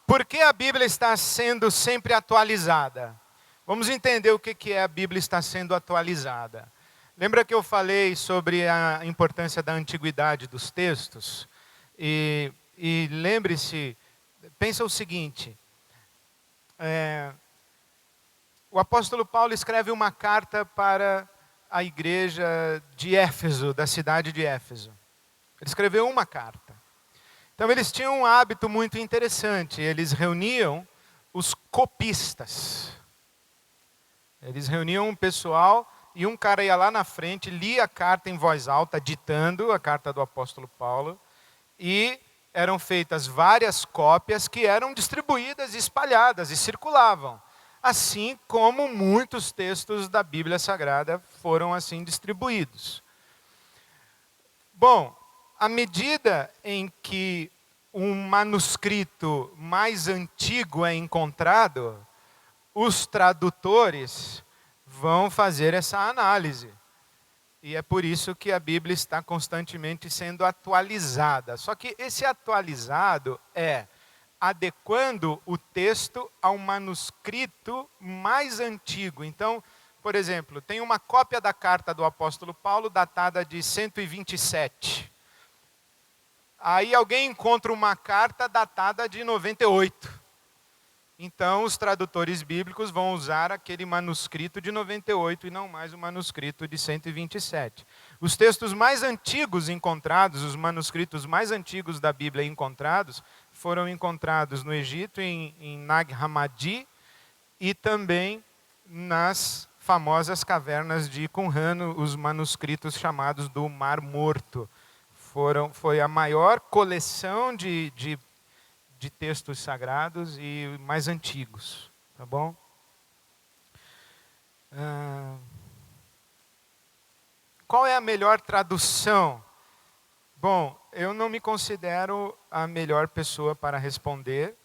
Por que a Bíblia está sendo sempre atualizada? Vamos entender o que é a Bíblia está sendo atualizada. Lembra que eu falei sobre a importância da antiguidade dos textos? E lembre-se, pensa o seguinte, o apóstolo Paulo escreve uma carta para a igreja de Éfeso, da cidade de Éfeso. Ele escreveu uma carta. Então eles tinham um hábito muito interessante, eles reuniam os copistas. Eles reuniam um pessoal e um cara ia lá na frente, lia a carta em voz alta, ditando a carta do apóstolo Paulo, e eram feitas várias cópias que eram distribuídas, espalhadas e circulavam. Assim como muitos textos da Bíblia Sagrada foram assim distribuídos. Bom, à medida em que um manuscrito mais antigo é encontrado, os tradutores vão fazer essa análise. E é por isso que a Bíblia está constantemente sendo atualizada. Só que esse atualizado é adequando o texto ao manuscrito mais antigo. Então, por exemplo, tem uma cópia da carta do apóstolo Paulo datada de 127. Aí alguém encontra uma carta datada de 98. Então, os tradutores bíblicos vão usar aquele manuscrito de 98 e não mais o manuscrito de 127. Os textos mais antigos encontrados, os manuscritos mais antigos da Bíblia encontrados, foram encontrados no Egito, em Nag Hammadi, e também nas famosas cavernas de Qumran, os manuscritos chamados do Mar Morto. Foi a maior coleção de textos sagrados e mais antigos, tá bom? Qual é a melhor tradução? Bom, eu não me considero a melhor pessoa para responder.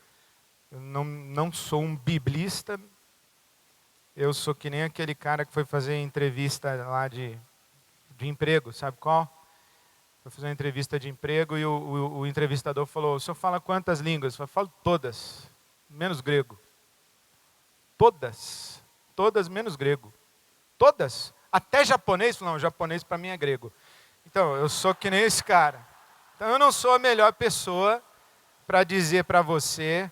Eu não sou um biblista. Eu sou que nem aquele cara que foi fazer entrevista lá de emprego, sabe qual? Foi fazer uma entrevista de emprego e o entrevistador falou: o senhor fala quantas línguas? Eu falo todas, menos grego. Todas. Todas menos grego. Todas. Até japonês? Não, japonês para mim é grego. Então, eu sou que nem esse cara. Então, eu não sou a melhor pessoa para dizer para você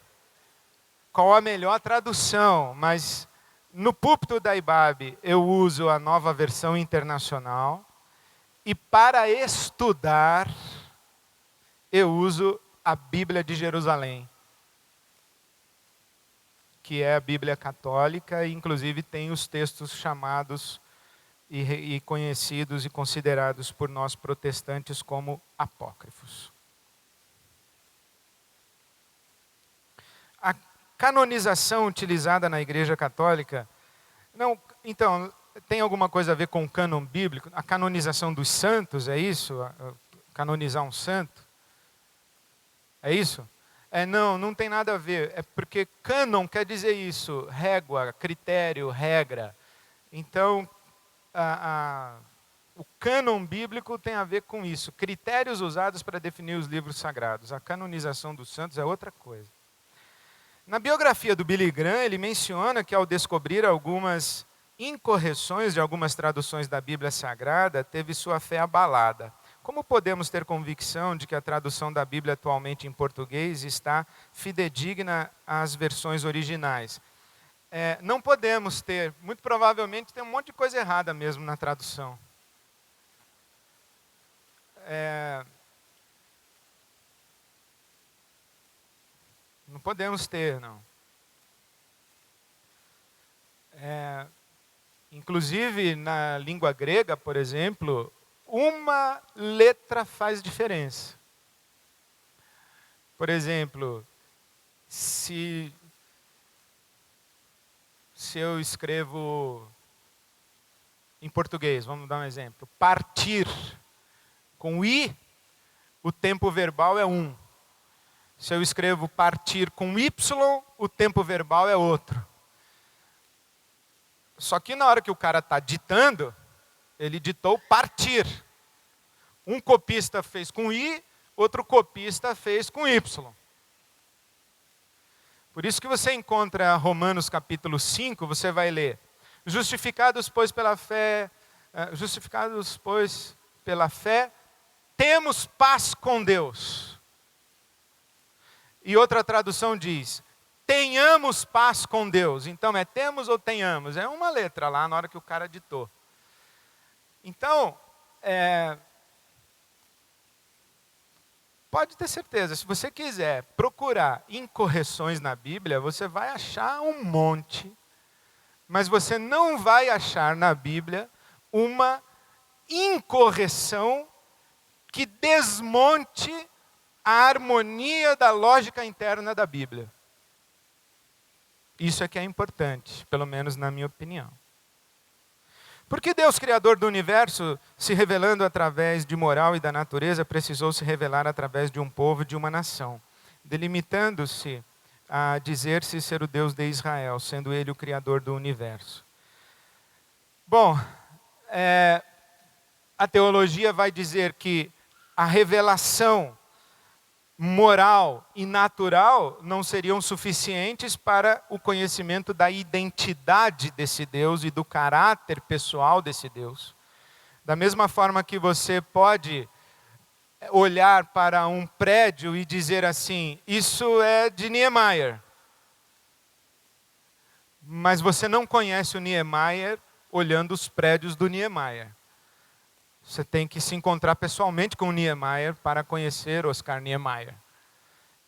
qual a melhor tradução, mas no púlpito da IBAB eu uso a Nova Versão Internacional. E para estudar, eu uso a Bíblia de Jerusalém, que é a Bíblia católica, e inclusive tem os textos chamados e conhecidos e considerados por nós protestantes como apócrifos. A canonização utilizada na Igreja Católica, então, tem alguma coisa a ver com o cânon bíblico? A canonização dos santos, é isso? Canonizar um santo? É isso? Não tem nada a ver. É porque cânon quer dizer isso, régua, critério, regra. Então, o cânon bíblico tem a ver com isso. Critérios usados para definir os livros sagrados. A canonização dos santos é outra coisa. Na biografia do Billy Graham, ele menciona que ao descobrir algumas incorreções de algumas traduções da Bíblia Sagrada, teve sua fé abalada. Como podemos ter convicção de que a tradução da Bíblia atualmente em português está fidedigna às versões originais? Não podemos ter, muito provavelmente tem um monte de coisa errada mesmo na tradução. Não podemos ter, não. Inclusive, na língua grega, por exemplo, uma letra faz diferença. Por exemplo, se eu escrevo em português, vamos dar um exemplo, partir com i, o tempo verbal é um. Se eu escrevo partir com y, o tempo verbal é outro. Só que na hora que o cara está ditando, ele ditou partir. Um copista fez com i, outro copista fez com y. Por isso que você encontra Romanos capítulo 5, você vai ler: justificados, pois, pela fé, temos paz com Deus. E outra tradução diz: tenhamos paz com Deus. Então é temos ou tenhamos? É uma letra lá na hora que o cara ditou. Então, pode ter certeza, se você quiser procurar incorreções na Bíblia, você vai achar um monte, mas você não vai achar na Bíblia uma incorreção que desmonte a harmonia da lógica interna da Bíblia. Isso é que é importante, pelo menos na minha opinião. Porque Deus, Criador do universo, se revelando através de moral e da natureza, precisou se revelar através de um povo e de uma nação, delimitando-se a dizer-se ser o Deus de Israel, sendo Ele o Criador do universo. Bom, a teologia vai dizer que a revelação moral e natural não seriam suficientes para o conhecimento da identidade desse Deus e do caráter pessoal desse Deus. Da mesma forma que você pode olhar para um prédio e dizer assim: isso é de Niemeyer. Mas você não conhece o Niemeyer olhando os prédios do Niemeyer. Você tem que se encontrar pessoalmente com o Niemeyer para conhecer Oscar Niemeyer.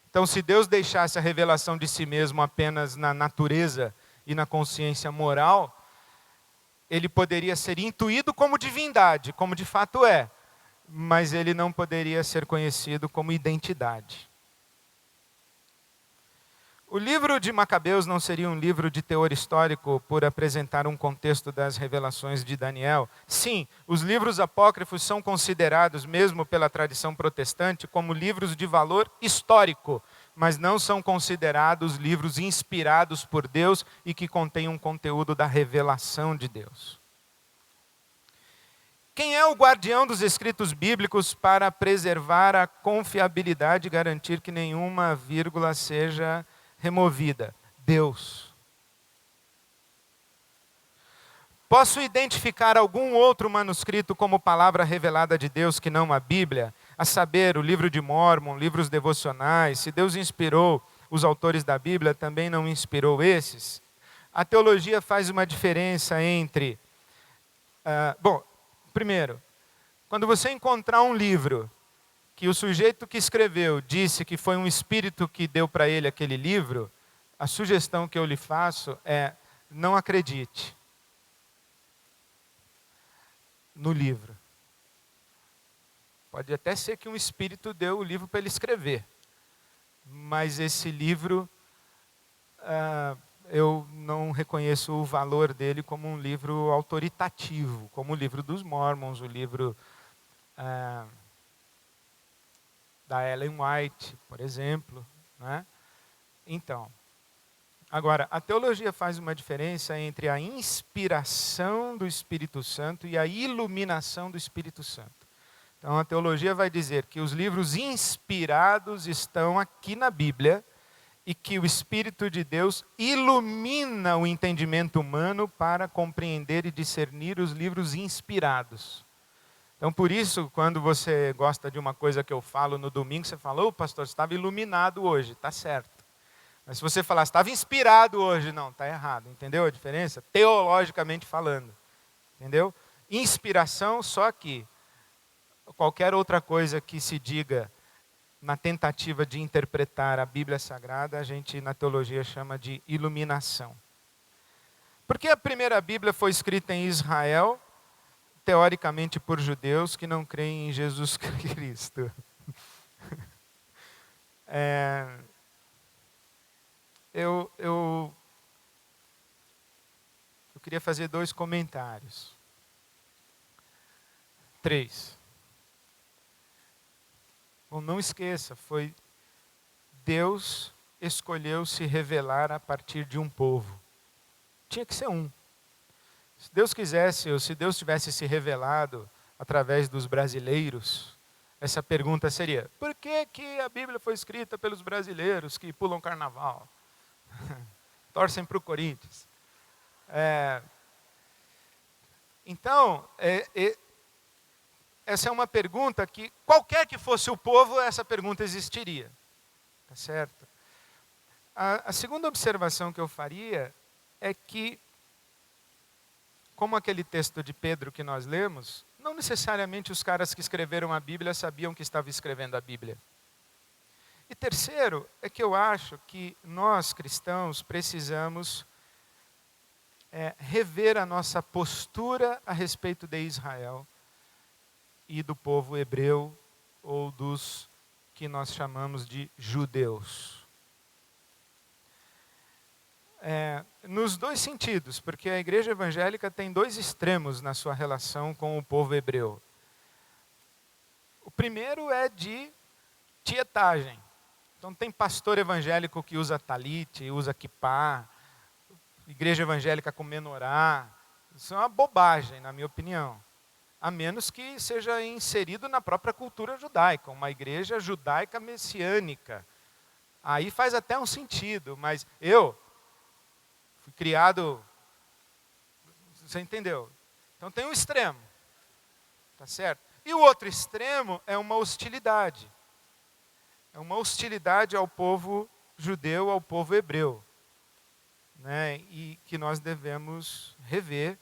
Então, se Deus deixasse a revelação de si mesmo apenas na natureza e na consciência moral, ele poderia ser intuído como divindade, como de fato é, mas ele não poderia ser conhecido como identidade. O livro de Macabeus não seria um livro de teor histórico por apresentar um contexto das revelações de Daniel. Sim, os livros apócrifos são considerados, mesmo pela tradição protestante, como livros de valor histórico, mas não são considerados livros inspirados por Deus e que contêm um conteúdo da revelação de Deus. Quem é o guardião dos escritos bíblicos para preservar a confiabilidade e garantir que nenhuma vírgula seja removida? Deus. Posso identificar algum outro manuscrito como palavra revelada de Deus que não a Bíblia? A saber, o livro de Mórmon, livros devocionais. Se Deus inspirou os autores da Bíblia, também não inspirou esses? A teologia faz uma diferença entre... primeiro, quando você encontrar um livro que o sujeito que escreveu disse que foi um espírito que deu para ele aquele livro, a sugestão que eu lhe faço é: não acredite no livro. Pode até ser que um espírito deu o livro para ele escrever, mas esse livro, eu não reconheço o valor dele como um livro autoritativo, como o livro dos Mormons, o livro da Ellen White, por exemplo, né? Então, agora, a teologia faz uma diferença entre a inspiração do Espírito Santo e a iluminação do Espírito Santo. Então, a teologia vai dizer que os livros inspirados estão aqui na Bíblia e que o Espírito de Deus ilumina o entendimento humano para compreender e discernir os livros inspirados. Então, por isso, quando você gosta de uma coisa que eu falo no domingo, você fala: pastor, você estava iluminado hoje, está certo. Mas se você falar: estava inspirado hoje, não, está errado. Entendeu a diferença? Teologicamente falando. Entendeu? Inspiração só aqui. Qualquer outra coisa que se diga na tentativa de interpretar a Bíblia Sagrada, a gente na teologia chama de iluminação. Porque a primeira Bíblia foi escrita em Israel, teoricamente por judeus que não creem em Jesus Cristo. Eu queria fazer 2 comentários. 3. Bom, não esqueça, foi Deus escolheu se revelar a partir de um povo. Tinha que ser um. Se Deus quisesse, ou se Deus tivesse se revelado através dos brasileiros, essa pergunta seria: por que a Bíblia foi escrita pelos brasileiros que pulam carnaval? Torcem para o Corinthians. Então, essa é uma pergunta que, qualquer que fosse o povo, essa pergunta existiria. Tá certo? A segunda observação que eu faria é que, como aquele texto de Pedro que nós lemos, não necessariamente os caras que escreveram a Bíblia sabiam que estavam escrevendo a Bíblia. E terceiro, é que eu acho que nós, cristãos, precisamos rever a nossa postura a respeito de Israel e do povo hebreu, ou dos que nós chamamos de judeus. Nos dois sentidos, porque a igreja evangélica tem dois extremos na sua relação com o povo hebreu. O primeiro é de tietagem. Então tem pastor evangélico que usa talite, usa quipá, igreja evangélica com menorá. Isso é uma bobagem, na minha opinião. A menos que seja inserido na própria cultura judaica, uma igreja judaica messiânica. Aí faz até um sentido, mas eu fui criado, você entendeu? Então tem um extremo, tá certo? E o outro extremo é uma hostilidade. É uma hostilidade ao povo judeu, ao povo hebreu, né? E que nós devemos rever,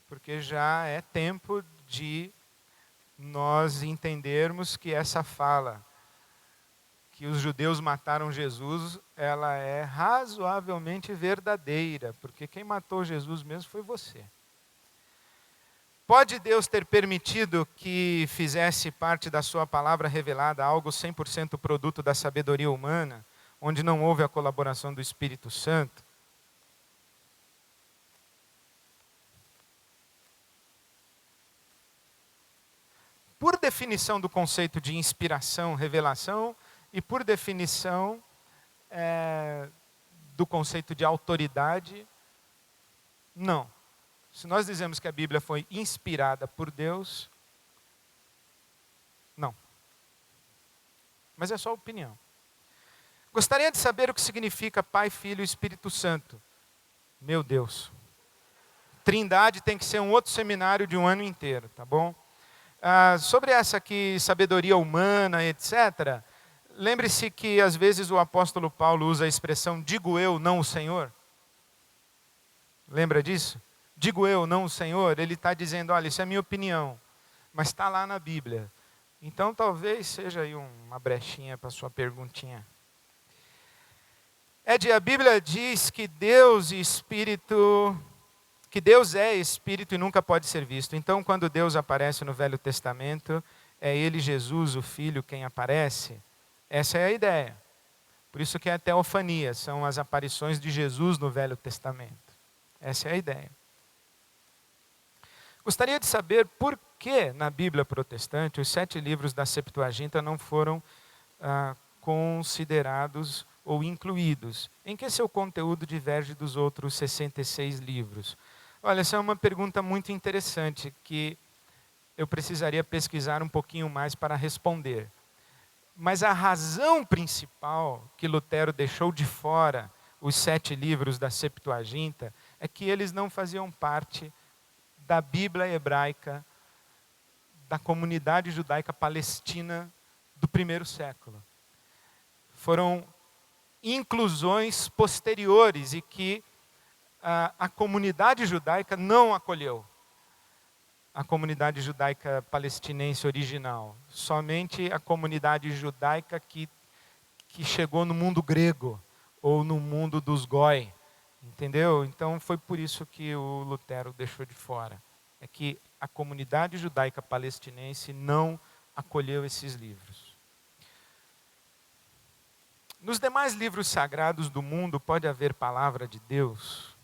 porque já é tempo de nós entendermos que essa fala, que os judeus mataram Jesus, ela é razoavelmente verdadeira, porque quem matou Jesus mesmo foi você. Pode Deus ter permitido que fizesse parte da sua palavra revelada algo 100% produto da sabedoria humana, onde não houve a colaboração do Espírito Santo? Por definição do conceito de inspiração, revelação, e por definição do conceito de autoridade, não. Se nós dizemos que a Bíblia foi inspirada por Deus, não. Mas é só opinião. Gostaria de saber o que significa Pai, Filho e Espírito Santo. Meu Deus. Trindade tem que ser um outro seminário de um ano inteiro, tá bom? Sobre essa aqui, sabedoria humana, etc., lembre-se que às vezes o apóstolo Paulo usa a expressão digo eu, não o Senhor. Lembra disso? Digo eu, não o Senhor. Ele está dizendo, olha, isso é minha opinião, mas está lá na Bíblia. Então talvez seja aí uma brechinha para a sua perguntinha. A Bíblia diz que Deus é Espírito e nunca pode ser visto. Então quando Deus aparece no Velho Testamento, é Ele, Jesus, o Filho, quem aparece. Essa é a ideia. Por isso que é a teofania, são as aparições de Jesus no Velho Testamento. Essa é a ideia. Gostaria de saber por que na Bíblia protestante os 7 livros da Septuaginta não foram considerados ou incluídos. Em que seu conteúdo diverge dos outros 66 livros? Olha, essa é uma pergunta muito interessante que eu precisaria pesquisar um pouquinho mais para responder. Mas a razão principal que Lutero deixou de fora os 7 livros da Septuaginta é que eles não faziam parte da Bíblia hebraica, da comunidade judaica palestina do primeiro século. Foram inclusões posteriores e que a comunidade judaica não acolheu. A comunidade judaica palestinense original. Somente a comunidade judaica que chegou no mundo grego, ou no mundo dos goi. Entendeu? Então foi por isso que o Lutero deixou de fora. É que a comunidade judaica palestinense não acolheu esses livros. Nos demais livros sagrados do mundo pode haver palavra de Deus?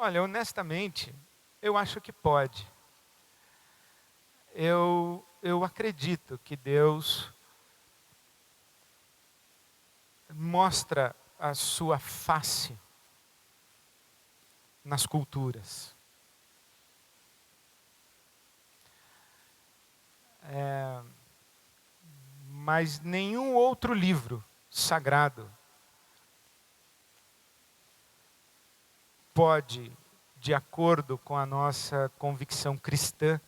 Olha, honestamente, eu acho que pode. Eu acredito que Deus mostra a sua face nas culturas. mas nenhum outro livro sagrado pode, de acordo com a nossa convicção cristã,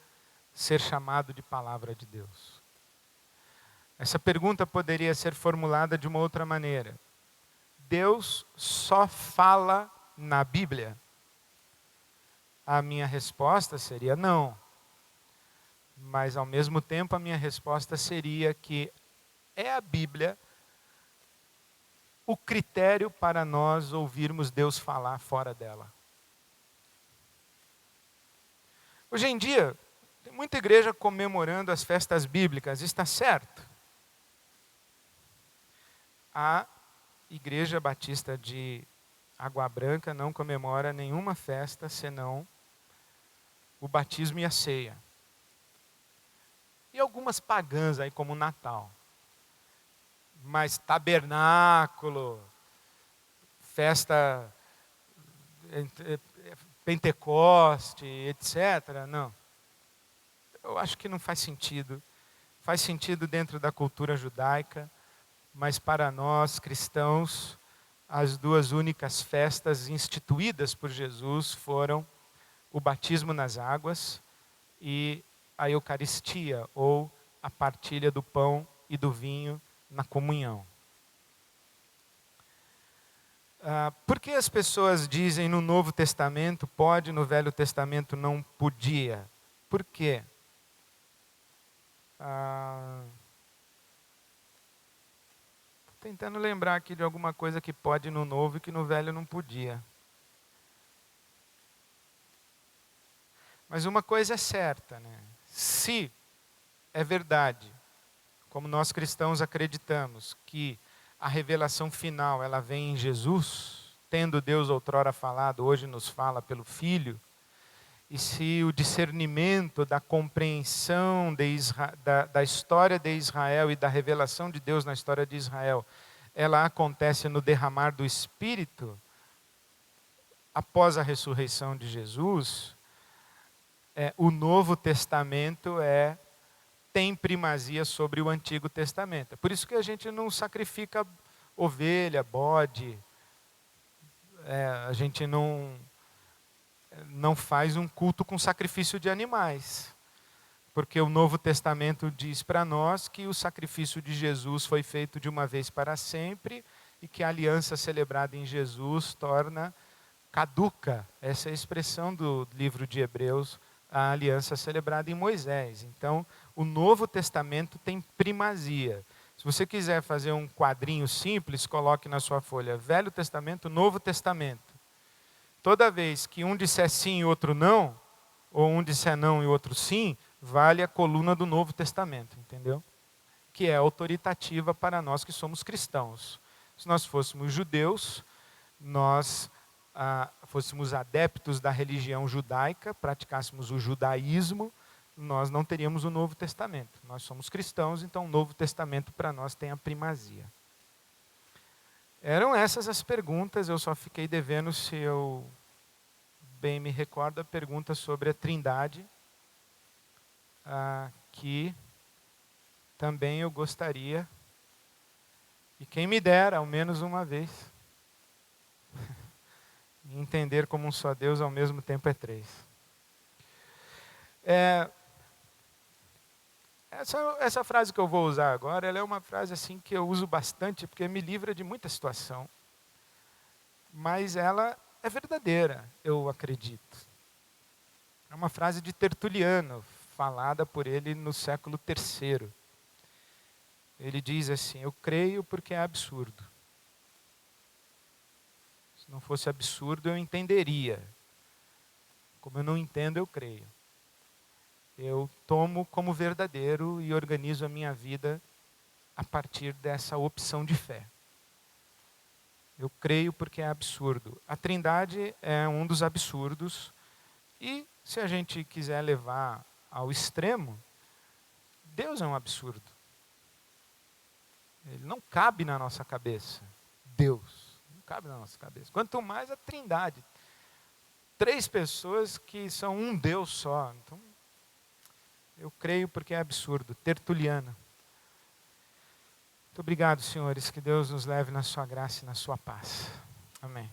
ser chamado de palavra de Deus. Essa pergunta poderia ser formulada de uma outra maneira. Deus só fala na Bíblia? A minha resposta seria não. Mas, ao mesmo tempo, a minha resposta seria que é a Bíblia o critério para nós ouvirmos Deus falar fora dela. Hoje em dia, tem muita igreja comemorando as festas bíblicas, está certo? A Igreja Batista de Água Branca não comemora nenhuma festa senão o batismo e a ceia. E algumas pagãs aí, como o Natal. Mas tabernáculo, festa Pentecoste, etc., não. Eu acho que não faz sentido. Faz sentido dentro da cultura judaica, mas para nós cristãos, as duas únicas festas instituídas por Jesus foram o batismo nas águas e a Eucaristia, ou a partilha do pão e do vinho na comunhão. Por que as pessoas dizem no Novo Testamento pode, no Velho Testamento não podia? Por quê? Estou tentando lembrar aqui de alguma coisa que pode no Novo e que no Velho não podia. Mas uma coisa é certa, né? Se é verdade, como nós cristãos acreditamos, que a revelação final ela vem em Jesus, tendo Deus outrora falado, hoje nos fala pelo Filho, e se o discernimento da compreensão da história de Israel e da revelação de Deus na história de Israel, ela acontece no derramar do Espírito, após a ressurreição de Jesus, o Novo Testamento tem primazia sobre o Antigo Testamento. Por isso que a gente não sacrifica ovelha, bode, a gente não faz um culto com sacrifício de animais. Porque o Novo Testamento diz para nós que o sacrifício de Jesus foi feito de uma vez para sempre e que a aliança celebrada em Jesus torna caduca, essa é a expressão do livro de Hebreus, a aliança celebrada em Moisés. Então, o Novo Testamento tem primazia. Se você quiser fazer um quadrinho simples, coloque na sua folha Velho Testamento, Novo Testamento. Toda vez que um disser sim e outro não, ou um disser não e outro sim, vale a coluna do Novo Testamento, entendeu? Que é autoritativa para nós que somos cristãos. Se nós fôssemos judeus, nós fôssemos adeptos da religião judaica, praticássemos o judaísmo, nós não teríamos o Novo Testamento. Nós somos cristãos, então o Novo Testamento para nós tem a primazia. Eram essas as perguntas, eu só fiquei devendo, se eu bem me recordo, a pergunta sobre a Trindade, que também eu gostaria, e quem me dera, ao menos uma vez, entender como um só Deus ao mesmo tempo é três. Essa frase que eu vou usar agora, ela é uma frase assim que eu uso bastante, porque me livra de muita situação. Mas ela é verdadeira, eu acredito. É uma frase de Tertuliano, falada por ele no século III. Ele diz assim: eu creio porque é absurdo. Se não fosse absurdo, eu entenderia. Como eu não entendo, eu creio. Eu tomo como verdadeiro e organizo a minha vida a partir dessa opção de fé. Eu creio porque é absurdo. A Trindade é um dos absurdos. E se a gente quiser levar ao extremo, Deus é um absurdo. Ele não cabe na nossa cabeça. Deus não cabe na nossa cabeça. Quanto mais a Trindade. 3 pessoas que são um Deus só. Então, eu creio porque é absurdo. Tertuliano. Muito obrigado, senhores. Que Deus nos leve na sua graça e na sua paz. Amém.